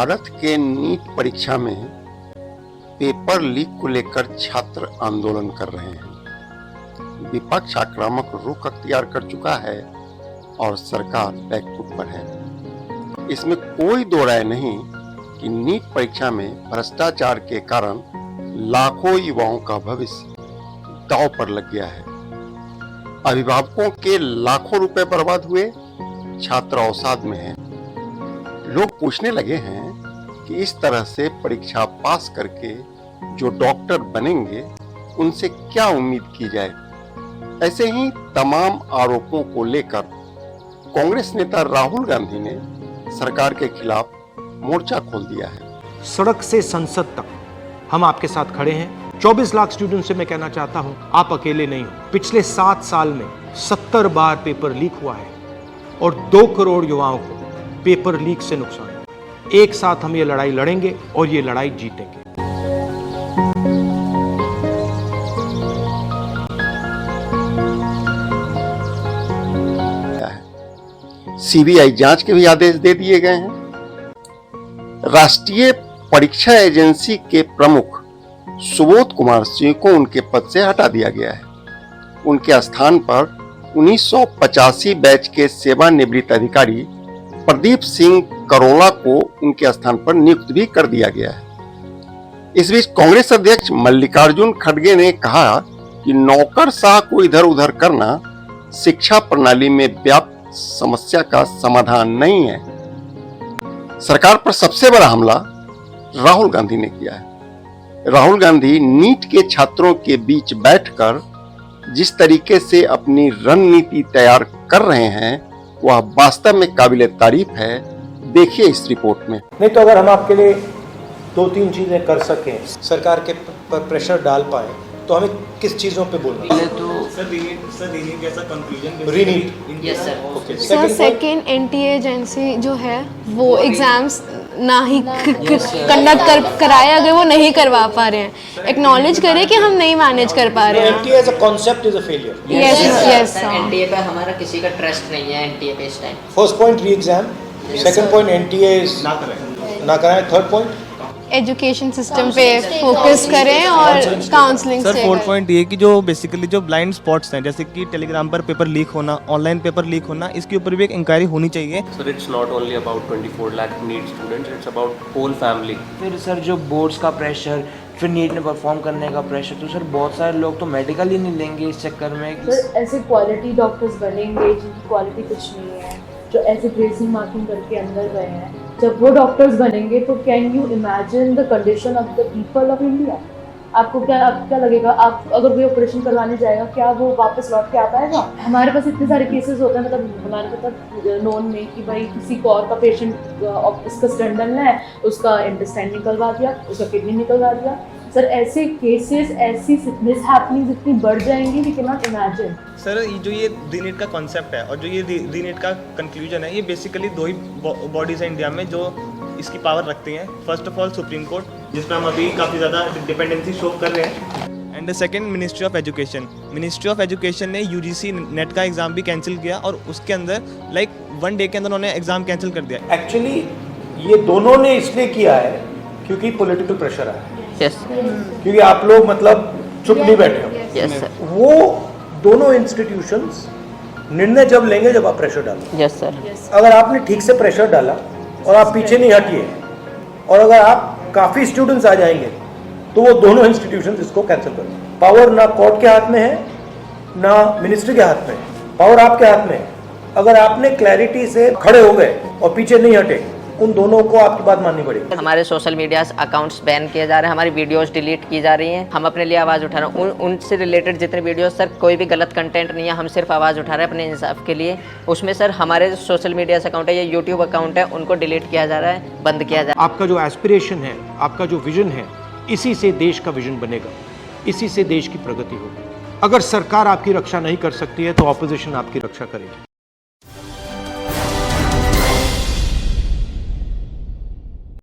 भारत के नीट परीक्षा में पेपर लीक को लेकर छात्र आंदोलन कर रहे हैं। विपक्ष आक्रामक रुख अख्तियार कर चुका है और सरकार बैकफुट पर है। इसमें कोई दो राय नहीं कि नीट परीक्षा में भ्रष्टाचार के कारण लाखों युवाओं का भविष्य दांव पर लग गया है। अभिभावकों के लाखों रुपए बर्बाद हुए, छात्र अवसाद में हैं। लोग पूछने लगे हैं कि इस तरह से परीक्षा पास करके जो डॉक्टर बनेंगे उनसे क्या उम्मीद की जाए। ऐसे ही तमाम आरोपों को लेकर कांग्रेस नेता राहुल गांधी ने सरकार के खिलाफ मोर्चा खोल दिया है। सड़क से संसद तक हम आपके साथ खड़े हैं। 24 लाख स्टूडेंट से मैं कहना चाहता हूं, आप अकेले नहीं हो। पिछले 7 साल में 70 बार पेपर लीक हुआ है और 2 करोड़ युवाओं को पेपर लीक से नुकसान है। एक साथ हम ये लड़ाई लड़ेंगे और ये लड़ाई जीतेंगे। सीबीआई जांच के भी आदेश दे दिए गए हैं। राष्ट्रीय परीक्षा एजेंसी के प्रमुख सुबोध कुमार सिंह को उनके पद से हटा दिया गया है। उनके स्थान पर 1985 बैच के सेवानिवृत्त अधिकारी प्रदीप सिंह करोला को उनके स्थान पर नियुक्त भी कर दिया गया है। इस बीच कांग्रेस अध्यक्ष मल्लिकार्जुन खड़गे ने कहा कि नौकरशाह को इधर उधर करना शिक्षा प्रणाली में व्याप्त समस्या का समाधान नहीं है। सरकार पर सबसे बड़ा हमला राहुल गांधी ने किया है। राहुल गांधी नीट के छात्रों के बीच बैठकर जिस तरीके से अपनी रणनीति तैयार कर रहे हैं वह वास्तव में काबिले तारीफ है। देखिए इस रिपोर्ट में। नहीं तो अगर हम आपके लिए 2-3 चीजें कर सकें, सरकार के पर प्रेशर डाल पाए, तो हमें किस चीजों पे बोलना है? तो रीनीट जैसा conclusion रीनीट yes sir. Okay. Sir second NTA agency जो है वो एग्जाम्स ना ही कंडक्ट कराए, अगर वो नहीं करवा पा रहे हैं, एक्नॉलेज करें कि हम नहीं मैनेज कर पा रहे हैं। NTA as a concept is a failure. Yes sir NTA पे हमारा किसी का ट्रस्ट नहीं है। एनटीए पे इस टाइम फर्स्ट पॉइंट री एग्जाम, सेकंड पॉइंट एनटीए ना कराएं, थर्ड पॉइंट एजुकेशन सिस्टम पे फोकस करें और काउंसलिंग सर से 4 पॉइंट ये कि जो बेसिकली जो ब्लाइंड स्पॉट्स हैं, जैसे कि टेलीग्राम पर पेपर लीक होना, ऑनलाइन पेपर लीक होना, इसके ऊपर भी एक इंक्वायरी होनी चाहिए। Sir, it's not only about 24 lakh NEET students, it's about whole family. फिर सर जो बोर्ड्स का प्रेशर, फिर नीट में परफॉर्म करने का प्रेशर, तो सर बहुत सारे लोग तो मेडिकल ही नहीं लेंगे इस चक्कर में। सर ऐसे क्वालिटी डॉक्टर्स बनेंगे जिनकी क्वालिटी कुछ नहीं है, जो ऐसे ग्रेसिंग मार्किंग करके अंदर गए हैं, जब वो डॉक्टर्स बनेंगे तो can you imagine the condition of the people of India. आपको क्या लगेगा, आप अगर कोई ऑपरेशन करवाने जाएगा, क्या वो वापस लौट के आ पाएगा? हमारे पास इतने सारे केसेस होते हैं, मतलब हमारे मतलब नोन में कि भाई किसी को और का पेशेंट, इसका स्टेंडन है, उसका इंटेस्टाइन निकलवा दिया, उसका किडनी निकलवा दिया। सर ऐसे केसेस, ऐसी सिकनेस हैपनिंग इतनी बढ़ जाएंगी, we can not imagine. Sir जो ये रीनीट का कॉन्सेप्ट है और जो ये रीनीट का कंक्लूजन है, ये बेसिकली 2 ही बॉडीज हैं इंडिया में जो इसकी पावर रखती हैं। First of all supreme court, जिसमें हम अभी काफ़ी ज़्यादा डिपेंडेंसी शो कर रहे हैं, and second ministry of education. Ministry of education ने यूजीसी नेट का एग्ज़ाम भी कैंसिल किया और उसके अंदर लाइक 1 डे के अंदर उन्होंने एग्ज़ाम कैंसिल कर दिया। एक्चुअली ये दोनों ने इसलिए किया है क्योंकि पॉलिटिकल प्रेशर है। यस क्योंकि आप लोग मतलब चुप नहीं बैठे हो। Yes sir. वो दोनों इंस्टीट्यूशंस निर्णय जब लेंगे जब आप प्रेशर डालो। Yes sir. अगर आपने ठीक से प्रेशर डाला और आप पीछे नहीं हटिए, और अगर आप काफ़ी स्टूडेंट्स आ जाएंगे, तो वो दोनों इंस्टीट्यूशंस इसको कैंसिल कर देंगे। पावर ना कोर्ट के हाथ में है ना मिनिस्ट्री के हाथ में है, पावर आपके हाथ में है। अगर आपने क्लैरिटी से खड़े हो गए और पीछे नहीं हटे, उन दोनों को आपकी बात माननी पड़ेगी। हमारे सोशल मीडिया अकाउंट्स बैन किए जा रहे हैं, हमारी वीडियोस डिलीट की जा रही हैं। हम अपने लिए आवाज़ उठा रहे हैं। उनसे रिलेटेड जितने वीडियोस, सर कोई भी गलत कंटेंट नहीं है, हम सिर्फ आवाज़ उठा रहे हैं अपने इंसाफ के लिए। उसमें सर हमारे सोशल मीडिया अकाउंट है या यूट्यूब अकाउंट है, उनको डिलीट किया जा रहा है, बंद किया जा रहा है। आपका जो एस्पिरेशन है, आपका जो विजन है, इसी से देश का विजन बनेगा, इसी से देश की प्रगति होगी। अगर सरकार आपकी रक्षा नहीं कर सकती है तो ऑपोजिशन आपकी रक्षा करेगी।